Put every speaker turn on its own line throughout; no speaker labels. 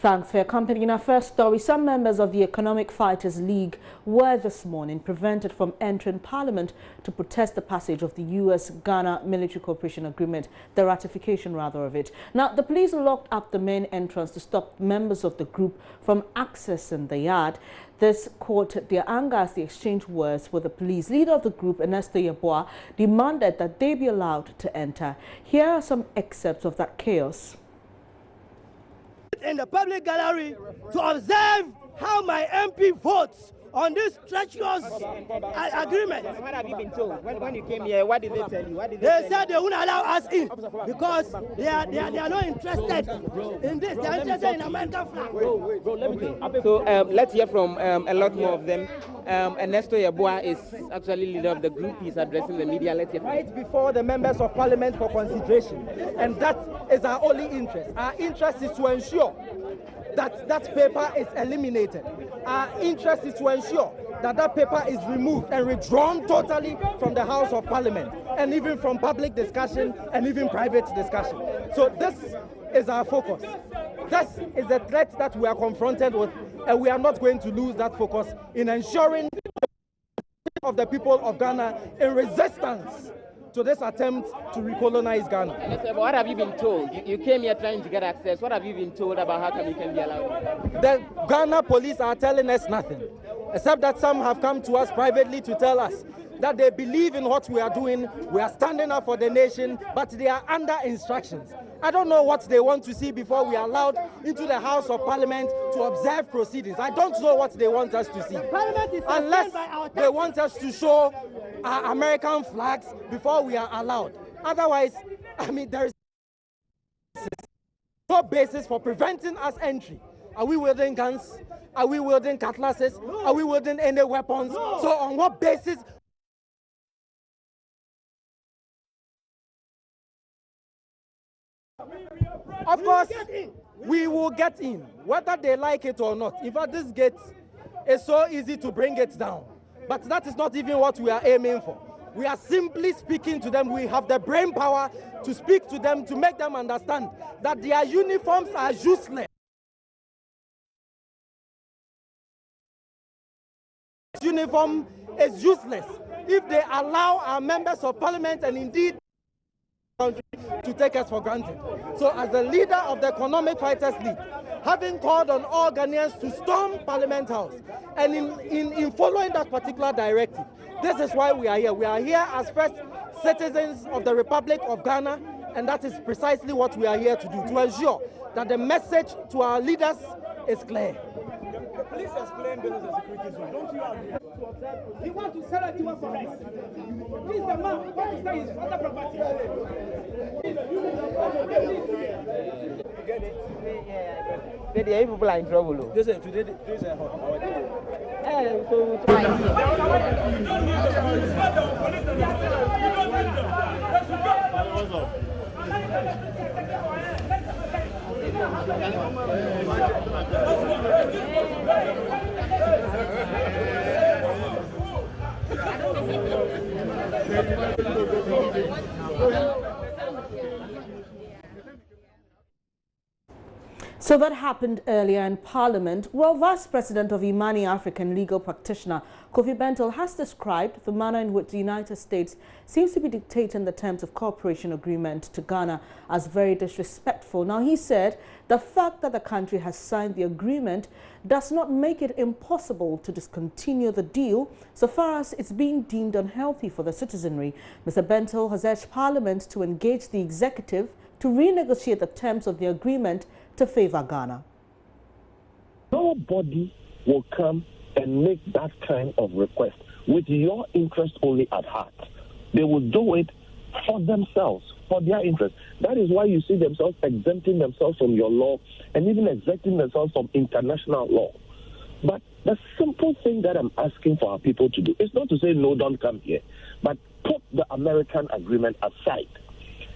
Thanks for your company. In our first story, some members of the Economic Fighters League were this morning prevented from entering Parliament to protest the passage of the U.S.-Ghana Military Cooperation Agreement, the ratification rather of it. Now, the police locked up the main entrance to stop members of the group from accessing the yard. This caught their anger as they exchanged words with the police. Leader of the group, Ernesto Yeboah, demanded that they be allowed to enter. Here are some excerpts of that chaos.
In the public gallery to observe how my MP votes on this treacherous agreement.
What have you been told? When you came here, what did they tell you?
They said they wouldn't allow us in because they are not interested in this. They are interested in American flag.
So let's hear from a lot more of them. Ernesto Yeboah is actually leader of the group. He's addressing the media. Let's hear from
right before the members of parliament for consideration. And that is our only interest. Our interest is to ensure that that paper is eliminated. Our interest is to ensure that that paper is removed and withdrawn totally from the House of Parliament and even from public discussion and even private discussion. So this is our focus. This is the threat that we are confronted with, and we are not going to lose that focus in ensuring of the people of Ghana in resistance to this attempt to recolonize Ghana.
What have you been told? You came here trying to get access. What have you been told about how come you can be allowed?
The Ghana police are telling us nothing, except that some have come to us privately to tell us that they believe in what we are doing. We are standing up for the nation, but they are under instructions. I don't know what they want to see before we are allowed into the House of Parliament to observe proceedings. I don't know what they want us to see. Unless they want us to show our American flags before we are allowed. Otherwise, I mean, there is no basis for preventing us entry. Are we wielding guns? Are we wielding cutlasses? Are we wielding any weapons? So on what basis? Of course, we will get in, whether they like it or not. In fact, this gate is so easy to bring it down. But that is not even what we are aiming for. We are simply speaking to them. We have the brain power to speak to them, to make them understand that their uniforms are useless. Uniform is useless if they allow our members of parliament and indeed country to take us for granted. So as the leader of the Economic Fighters League, having called on all Ghanaians to storm Parliament House, and in following that particular directive, this is why we are here. We are here as first citizens of the Republic of Ghana, and that is precisely what we are here to do, to ensure that the message to our leaders is clear.
The police explain this as a security zone. Don't you agree?
He wants to sell it to us for us. He's the man who wants to sell his other property.
Today, people are in trouble.
Today is our day.
So that happened earlier in Parliament. Well, Vice President of Imani African legal practitioner Kofi Bentil has described the manner in which the United States seems to be dictating the terms of cooperation agreement to Ghana as very disrespectful. Now, he said the fact that the country has signed the agreement does not make it impossible to discontinue the deal so far as it's being deemed unhealthy for the citizenry. Mr. Bentil has urged Parliament to engage the executive to renegotiate the terms of the agreement to favor Ghana.
Nobody will come and make that kind of request with your interest only at heart. They will do it for themselves, for their interest. That is why you see themselves exempting themselves from your law and even exempting themselves from international law. But the simple thing that I'm asking for our people to do is not to say, no, don't come here, but put the American agreement aside.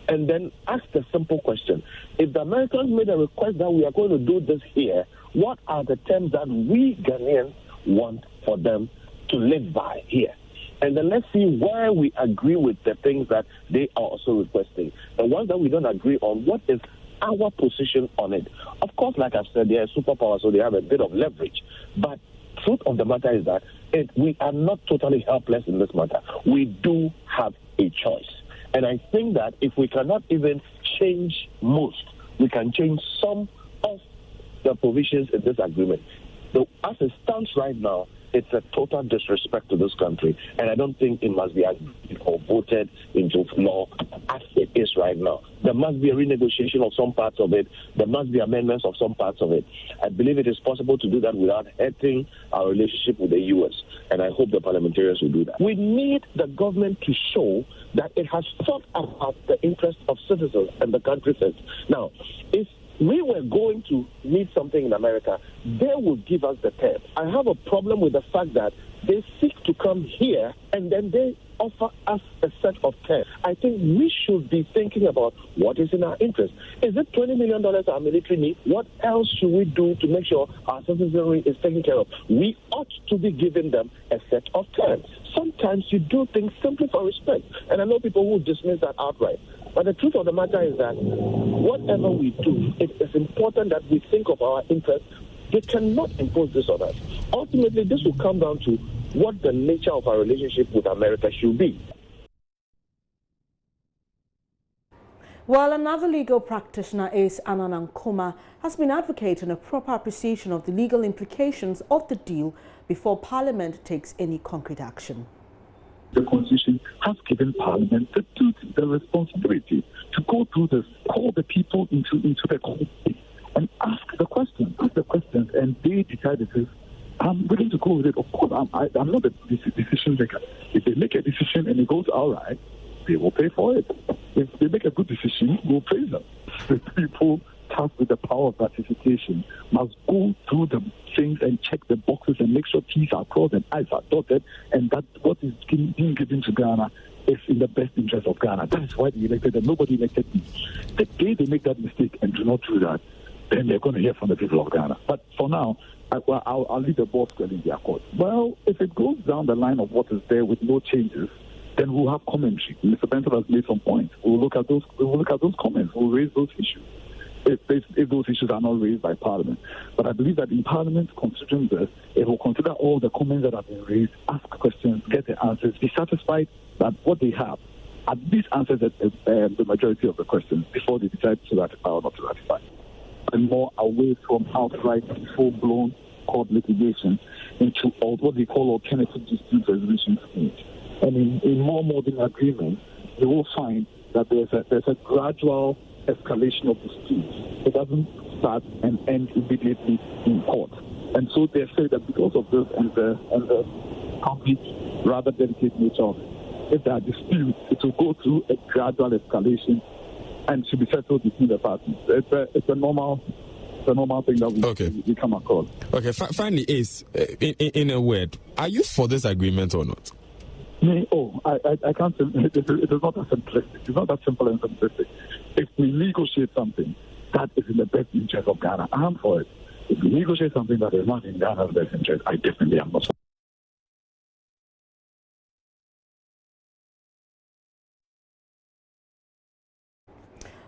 And then ask the simple question. If the Americans made a request that we are going to do this here, what are the terms that we Ghanaians want for them to live by here? And then let's see where we agree with the things that they are also requesting. The ones that we don't agree on, what is our position on it. Of course, like I've said, they are superpowers, so they have a bit of leverage. But truth of the matter is that we are not totally helpless in this matter. We do have a choice. And I think that if we cannot even change most, we can change some of the provisions in this agreement. So as it stands right now, it's a total disrespect to this country, and I don't think it must be agreed or voted into law as it is right now. There must be a renegotiation of some parts of it. There must be amendments of some parts of it. I believe it is possible to do that without hurting our relationship with the U.S., and I hope the parliamentarians will do that. We need the government to show that it has thought about the interests of citizens and the country first. Now, if we were going to need something in America, they would give us the terms. I have a problem with the fact that they seek to come here and then they offer us a set of terms. I think we should be thinking about what is in our interest. Is it $20 million our military needs? What else should we do to make sure our citizenry is taken care of? We ought to be giving them a set of terms. Sometimes you do things simply for respect. And I know people who dismiss that outright. But the truth of the matter is that whatever we do, it is important that we think of our interests. They cannot impose this on us. Ultimately, this will come down to what the nature of our relationship with America should be.
While another legal practitioner, Ace Ananankoma, has been advocating a proper appreciation of the legal implications of the deal before Parliament takes any concrete action.
The Constitution has given Parliament the duty, the responsibility to go through this, call the people into the committee and ask the questions, and they decide this. I'm willing to go with it. Of course, I'm not a decision maker. If they make a decision and it goes all right, they will pay for it. If they make a good decision, we'll praise them. The people tasked with the power of ratification must go through the things and check the boxes and make sure T's are crossed and I's are dotted, and that what is being given to Ghana is in the best interest of Ghana. That is why they elected them. Nobody elected me. The day they make that mistake and do not do that, then they're going to hear from the people of Ghana. But for now, I'll leave the ball squarely in their court. Well, if it goes down the line of what is there with no changes, then we'll have commentary. Mr. Benton has made some points. We'll look at those comments. We'll raise those issues if those issues are not raised by Parliament. But I believe that in Parliament, considering this, it will consider all the comments that have been raised, ask questions, get the answers, be satisfied that what they have at least answers the majority of the questions before they decide to ratify or not to ratify. And more away from outright, full-blown court litigation into what they call alternative dispute resolution schemes. And in more modern agreements, you will find that there's a gradual escalation of disputes. It doesn't start and end immediately in court. And so they say that because of this and the concrete, rather delicate nature of it, if there are disputes, it will go through a gradual escalation and should be settled between the parties. It's a normal thing that we come across.
Okay, finally, Ace, in a word, are you for this agreement or not?
I can't. It is not that simplistic. It's not that simple and simplistic. If we negotiate something that is in the best interest of Ghana, I'm for it. If we negotiate something that is not in Ghana's best interest, I definitely am not.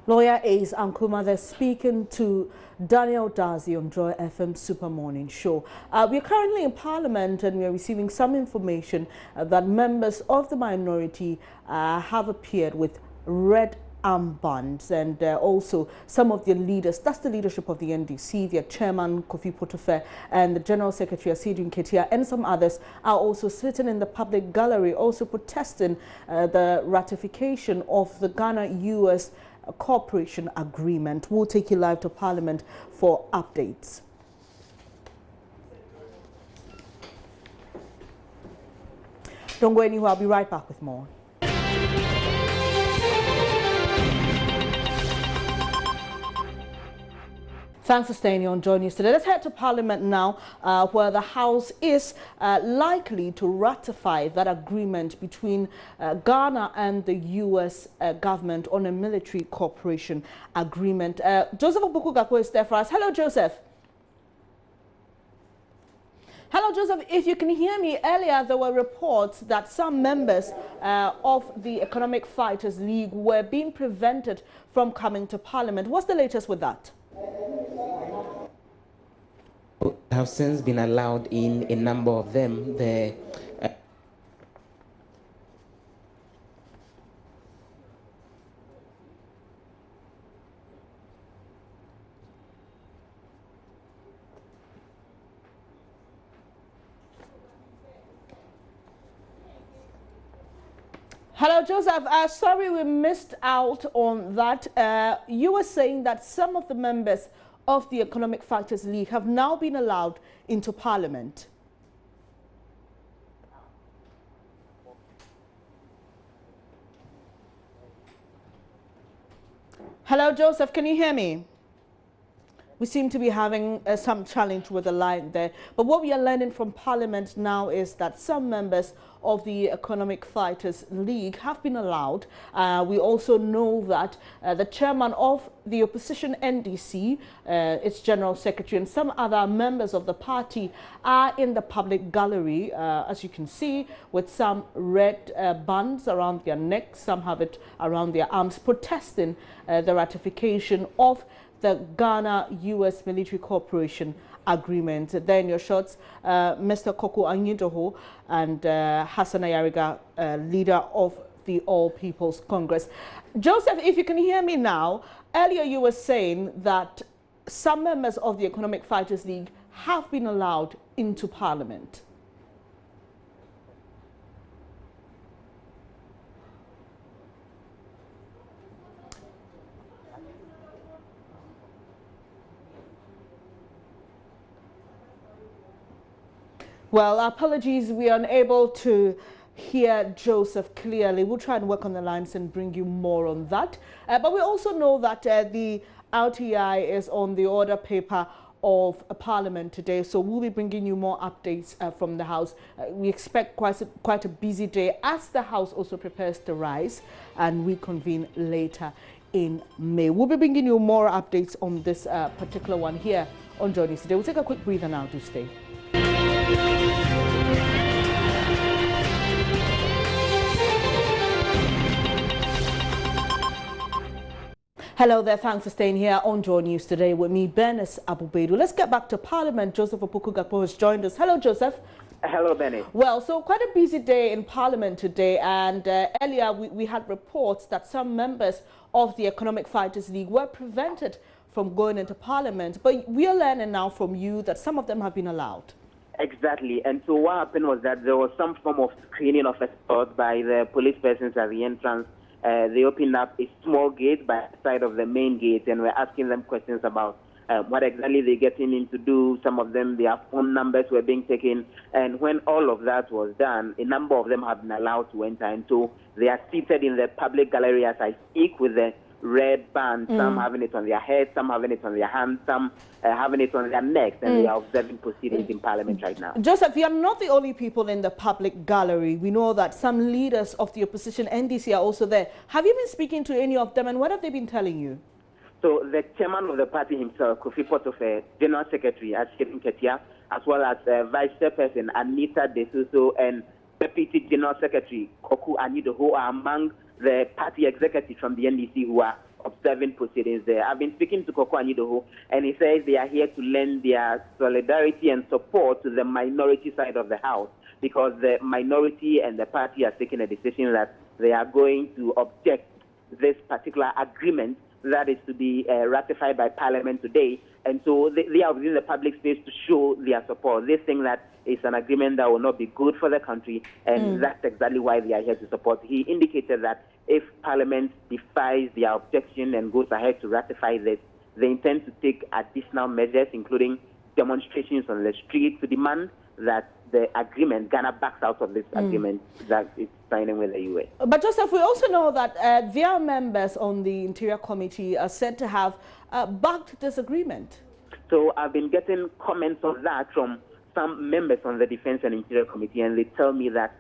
Lawyer Ace Ananankoma there speaking to Daniel Dazi on Joy FM Super Morning Show. We are currently in Parliament and we are receiving some information that members of the minority have appeared with red armbands, and also some of their leaders, that's the leadership of the NDC, their chairman Kofi Potoffer and the General Secretary Asiedu Nketia, and some others are also sitting in the public gallery, also protesting the ratification of the Ghana-US cooperation agreement. We'll take you live to Parliament for updates. Don't go anywhere, I'll be right back with more. Thanks for staying here and joining us today. Let's head to Parliament now, where the House is likely to ratify that agreement between Ghana and the U.S. government on a military cooperation agreement. Joseph Opoku-Gakpo is there for us. Hello, Joseph. Hello, Joseph. If you can hear me, earlier there were reports that some members of the Economic Fighters League were being prevented from coming to Parliament. What's the latest with that?
Have since been allowed in, a number of them.
Hello, Joseph. Sorry we missed out on that. You were saying that some of the members of the Economic Fighters League have now been allowed into Parliament. Hello, Joseph. Can you hear me? We seem to be having some challenge with the line there. But what we are learning from Parliament now is that some members of the Economic Fighters League have been allowed. We also know that the chairman of the opposition NDC, its general secretary, and some other members of the party are in the public gallery, as you can see, with some red bands around their necks. Some have it around their arms, protesting the ratification of the Ghana-US Military Cooperation Agreement. Then your shots, Mr. Koku Anyidoho and Hassan Ayariga, leader of the All People's Congress. Joseph, if you can hear me now, earlier you were saying that some members of the Economic Fighters League have been allowed into Parliament. Well, apologies, we are unable to hear Joseph clearly. We'll try and work on the lines and bring you more on that. But we also know that the RTI is on the order paper of Parliament today, so we'll be bringing you more updates from the House. We expect quite a busy day as the House also prepares to rise and reconvene later in May. We'll be bringing you more updates on this particular one here on Journeys Today. We'll take a quick breather now to stay. Hello there, thanks for staying here on Joy News Today with me, Bernice Abubedu. Let's get back to Parliament. Joseph Opoku-Gakpo has joined us. Hello, Joseph.
Hello, Benny.
Well, so quite a busy day in Parliament today, and earlier we had reports that some members of the Economic Fighters League were prevented from going into Parliament, but we are learning now from you that some of them have been allowed.
Exactly, and so what happened was that there was some form of screening of escort by the police persons at the entrance. They opened up a small gate by the side of the main gate, and we're asking them questions about what exactly they're getting in to do. Some of them, their phone numbers were being taken, and when all of that was done, a number of them have been allowed to enter, and so they are seated in the public gallery as I speak with the red band, some having it on their head, some having it on their hands, some having it on their necks, and they are observing proceedings in Parliament right now.
Joseph, you are not the only people in the public gallery. We know that some leaders of the opposition NDC are also there. Have you been speaking to any of them, and what have they been telling you?
So the chairman of the party himself, Kofi Portofe, General Secretary Ashketin Ketia, as well as Vice Chairperson Anita Desuso and Deputy General Secretary Koku Anyidoho are among the party executives from the NDC who are observing proceedings there. I've been speaking to Koku Anyidoho, and he says they are here to lend their solidarity and support to the minority side of the House, because the minority and the party are taking a decision that they are going to object this particular agreement that is to be ratified by Parliament today. And so they are within the public space to show their support. They think that it's an agreement that will not be good for the country, and that's exactly why they are here to support. He indicated that if Parliament defies their objection and goes ahead to ratify this, they intend to take additional measures, including demonstrations on the street to demand that the agreement, Ghana backs out of this agreement that it's signing with the US.
But Joseph, we also know that their members on the Interior Committee are said to have backed this agreement.
So I've been getting comments on that from some members on the Defense and Interior Committee, and they tell me that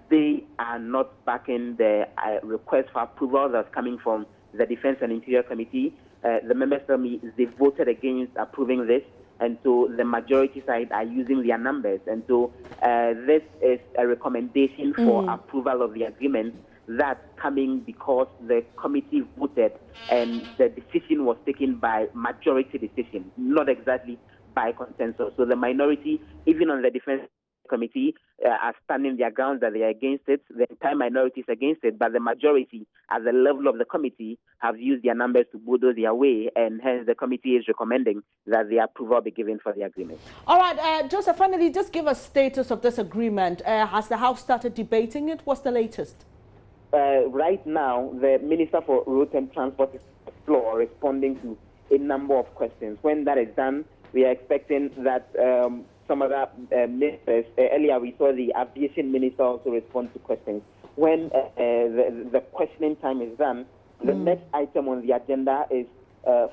they are not backing the request for approval that's coming from the Defense and Interior Committee. The members tell me they voted against approving this, and so the majority side are using their numbers. And so this is a recommendation for approval of the agreement that's coming because the committee voted and the decision was taken by majority decision, not exactly by consensus. So the minority, even on the defense committee, are standing their ground that they are against it. The entire minority is against it, but the majority at the level of the committee have used their numbers to bulldoze their way, and hence the committee is recommending that the approval be given for the agreement.
All right, Joseph, finally, just give us status of this agreement. Has the House started debating it? What's the latest?
Right now, the Minister for Road and Transport is on the floor responding to a number of questions. When that is done, we are expecting that some other ministers, earlier we saw the aviation minister also respond to questions. When the questioning time is done, the next item on the agenda is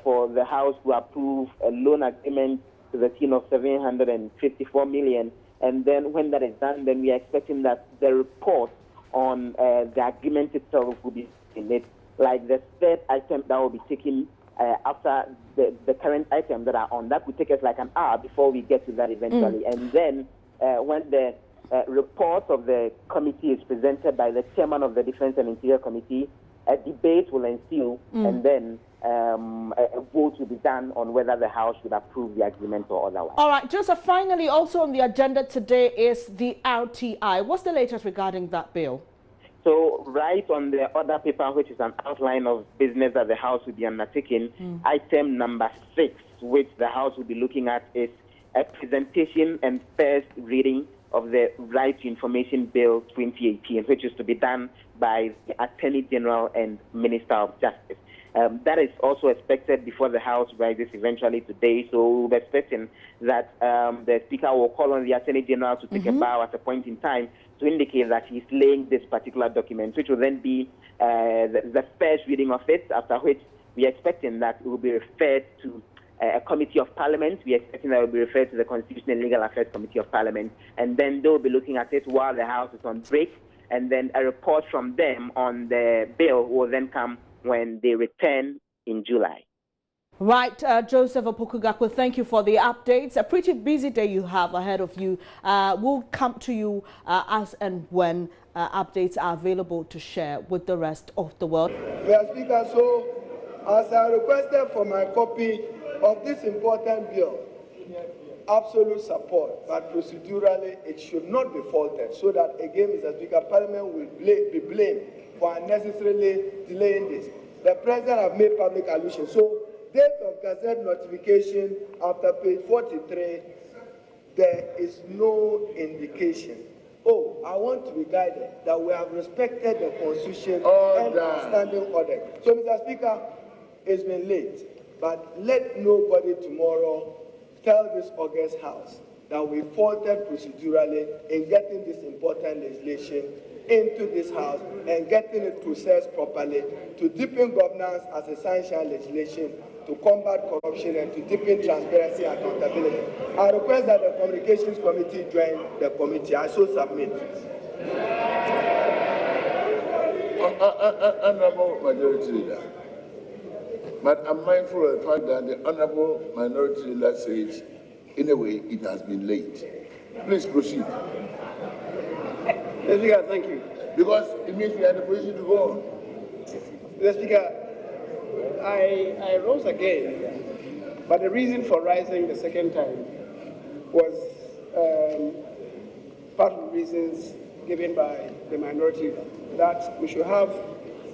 for the House to approve a loan agreement to the tune of 754 million. And then when that is done, then we are expecting that the report on the agreement itself will be in it. Like the third item that will be taken after the current item that are on, that would take us like an hour before we get to that eventually. And then when the report of the committee is presented by the chairman of the Defense and Interior Committee, a debate will ensue, and then a vote will be done on whether the House should approve the agreement or otherwise.
All right, Joseph, finally, also on the agenda today is the RTI. What's the latest regarding that bill?
So right on the other paper, which is an outline of business that the House will be undertaking, item number 6, which the House will be looking at, is a presentation and first reading of the Right to Information Bill 2018, which is to be done by the Attorney General and Minister of Justice. That is also expected before the House rises eventually today. So we're expecting that the Speaker will call on the Attorney General to take a bow at a point in time to indicate that he's laying this particular document, which will then be the first reading of it, after which we are expecting that it will be referred to a committee of parliament. We are expecting that it will be referred to the Constitutional and Legal Affairs Committee of Parliament, and then they'll be looking at it while the House is on break, and then a report from them on the bill will then come when they return in July.
Right, Joseph Opoku-Gakpo, thank you for the updates. A pretty busy day you have ahead of you. We'll come to you as and when updates are available to share with the rest of the world.
Mr. Speaker, so as I requested for my copy of this important bill, absolute support, but procedurally it should not be faulted, so that again, Mr. Speaker, Parliament will be blamed for unnecessarily delaying this. The President have made public allusion. So, date of Gazette notification after page 43, there is no indication. Oh, I want to be guided that we have respected the Constitution and standing order. So, Mr. Speaker, it's been late, but let nobody tomorrow tell this August House that we faulted procedurally in getting this important legislation into this House and getting it processed properly to deepen governance as essential legislation to combat corruption and to deepen transparency and accountability. I request that the Communications Committee join the committee. I so submit.
Honourable Majority Leader, but I'm mindful of the fact that the Honourable Minority Leader says, in a way, it has been late. Please proceed.
Mr. Speaker, thank you.
Because it means we are in a position to go on.
Mr. Speaker, I rose again, but the reason for rising the second time was part of the reasons given by the minority that we should have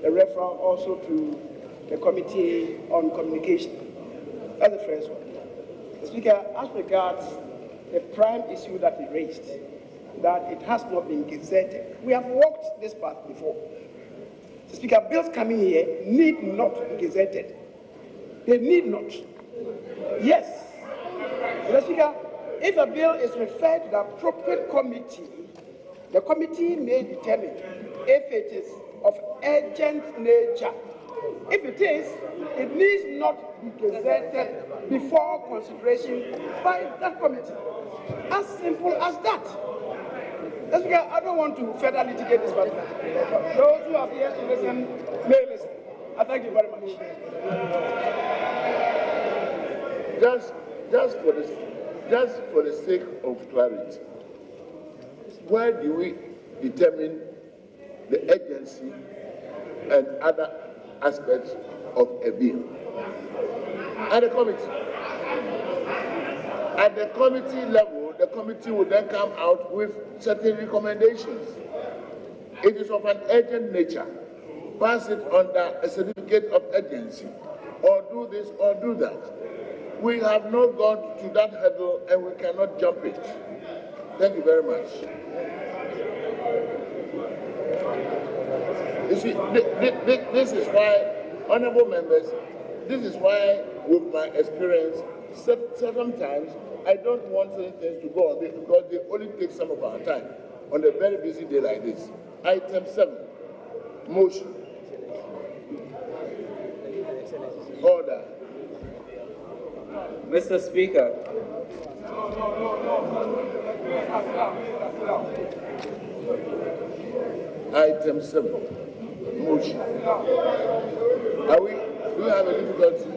a referral also to the Committee on Communication. That's the first one. Mr. Speaker, as regards the prime issue that he raised, that it has not been gazetted. We have walked this path before. Mr. Speaker, bills coming here need not be gazetted. They need not. Yes. Mr. Speaker, if a bill is referred to the appropriate committee, the committee may determine if it is of urgent nature. If it is, it needs not be gazetted before consideration by that committee. As simple as that. That's because I don't want to further litigate this matter. Those who have ears to listen may listen. I thank you very much.
Just just for the sake of clarity, where do we determine the urgency and other aspects of a bill? At the committee. At the committee level, the committee will then come out with certain recommendations. It is of an urgent nature. Pass it under a certificate of urgency, or do this or do that. We have not gone to that hurdle and we cannot jump it. Thank you very much. You see, this is why, honorable members, this is why, with my experience, sometimes I don't want certain things to go on this because they only take some of our time on a very busy day like this. Item 7, motion. Order.
Mr. Speaker.
Item 7, motion. Do we have a difficulty?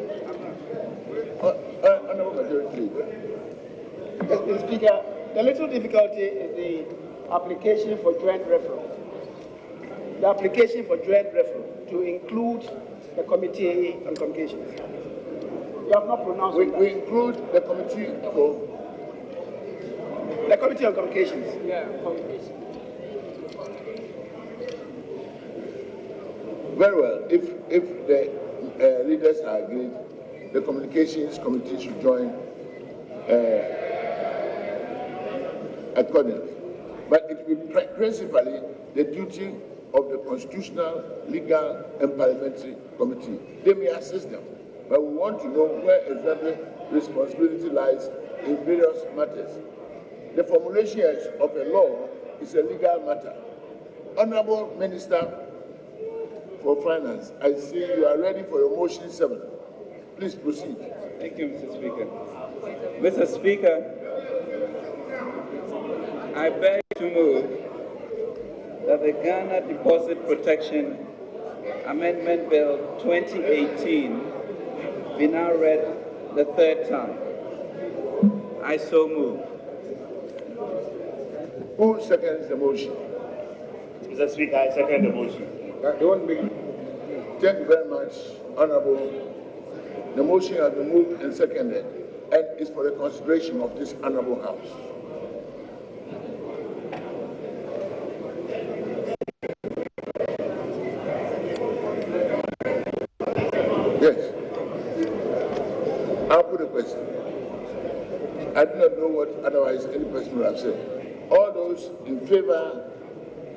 Honorable Majority Leader.
Yes, Mr. Speaker, the little difficulty is the application for joint referral. The application for joint referral to include the Committee on Communications. You have not pronounced it.
We include the Committee for...
The Committee on Communications. Yeah,
communications. Very well. If the leaders are agreed, the Communications Committee should join accordingly. But it will be principally the duty of the Constitutional, Legal and Parliamentary Committee. They may assist them, but we want to know where exactly responsibility lies in various matters. The formulation of a law is a legal matter. Honorable Minister for Finance, I see you are ready for your motion 7. Please proceed.
Thank you, Mr. Speaker. Mr. Speaker, I beg to move that the Ghana Deposit Protection Amendment Bill 2018 be now read the 3rd time. I so move.
Who seconds the motion?
Mr. Speaker, I second the motion.
Thank you very much, Honorable. The motion has been moved and seconded and is for the consideration of this Honorable House. Yes. I'll put a question. I do not know what otherwise any person would have said. All those in favor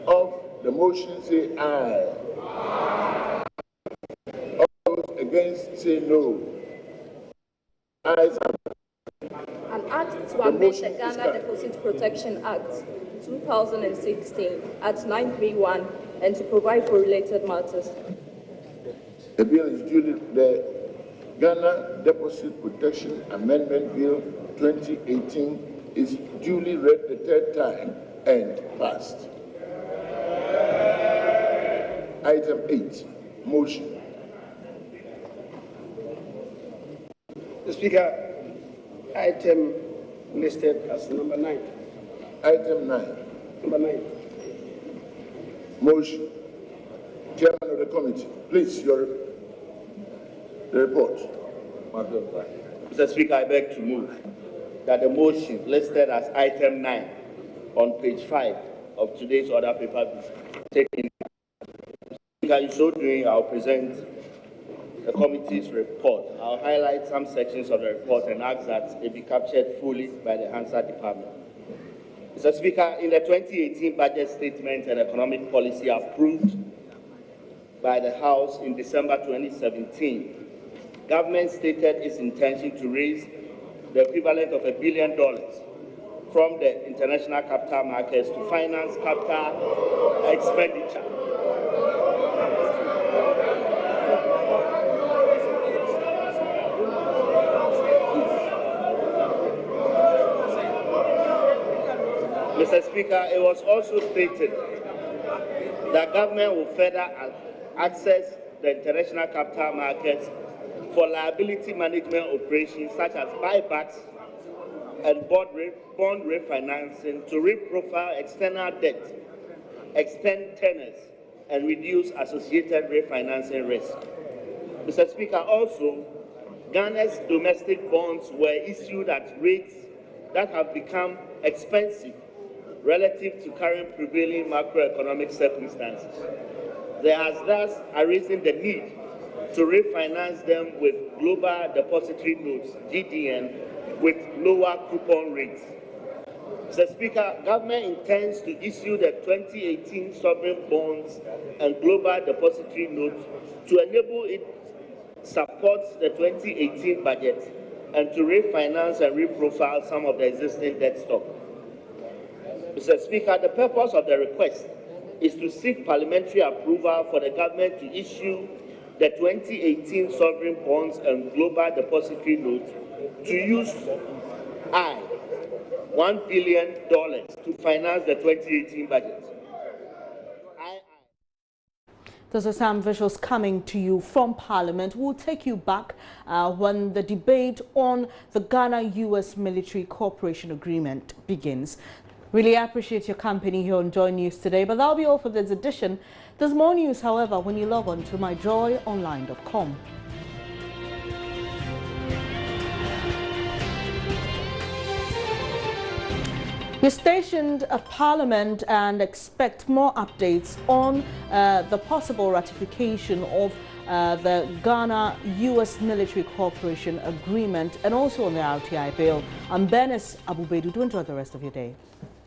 of the motion say aye. All those against say no. Ayes have it.
An act to amend the Ghana Deposit Protection Act 2016 at 931 and to provide for related matters.
The bill is duly, the Ghana Deposit Protection Amendment Bill 2018 is duly read the 3rd time and passed. Item 8, motion.
Mr. Speaker, item listed as number 9.
Item 9.
Number 9.
Motion. Chairman of the committee, please, the report.
Mr. Speaker, I beg to move that the motion listed as item 9 on page 5 of today's order paper be taken. In so doing, I'll present the committee's report. I'll highlight some sections of the report and ask that it be captured fully by the Hansard Department. Mr. Speaker, in the 2018 budget statement and economic policy approved by the House in December 2017, government stated its intention to raise the equivalent of $1 billion from the international capital markets to finance capital expenditure. Mr. Speaker, it was also stated that government will further access the international capital markets for liability management operations such as buybacks and bond refinancing to reprofile external debt, extend tenors, and reduce associated refinancing risk. Mr. Speaker, also, Ghana's domestic bonds were issued at rates that have become expensive relative to current prevailing macroeconomic circumstances. There has thus arisen the need to refinance them with Global Depository Notes, GDN, with lower coupon rates. Mr. Speaker, government intends to issue the 2018 sovereign bonds and Global Depository Notes to enable it support the 2018 budget and to refinance and reprofile some of the existing debt stock. Mr. Speaker, the purpose of the request is to seek parliamentary approval for the government to issue the 2018 sovereign bonds and Global Depository Notes to use $1 billion to finance the 2018 budget.
Those are some visuals coming to you from Parliament. We'll take you back when the debate on the Ghana-US Military Cooperation Agreement begins. Really appreciate your company here on Joy News today, but that'll be all for this edition. There's more news, however, when you log on to myjoyonline.com. We're stationed at Parliament and expect more updates on the possible ratification of the Ghana-US Military Cooperation Agreement and also on the RTI bill. I'm Bernice Abubedu. Do enjoy the rest of your day.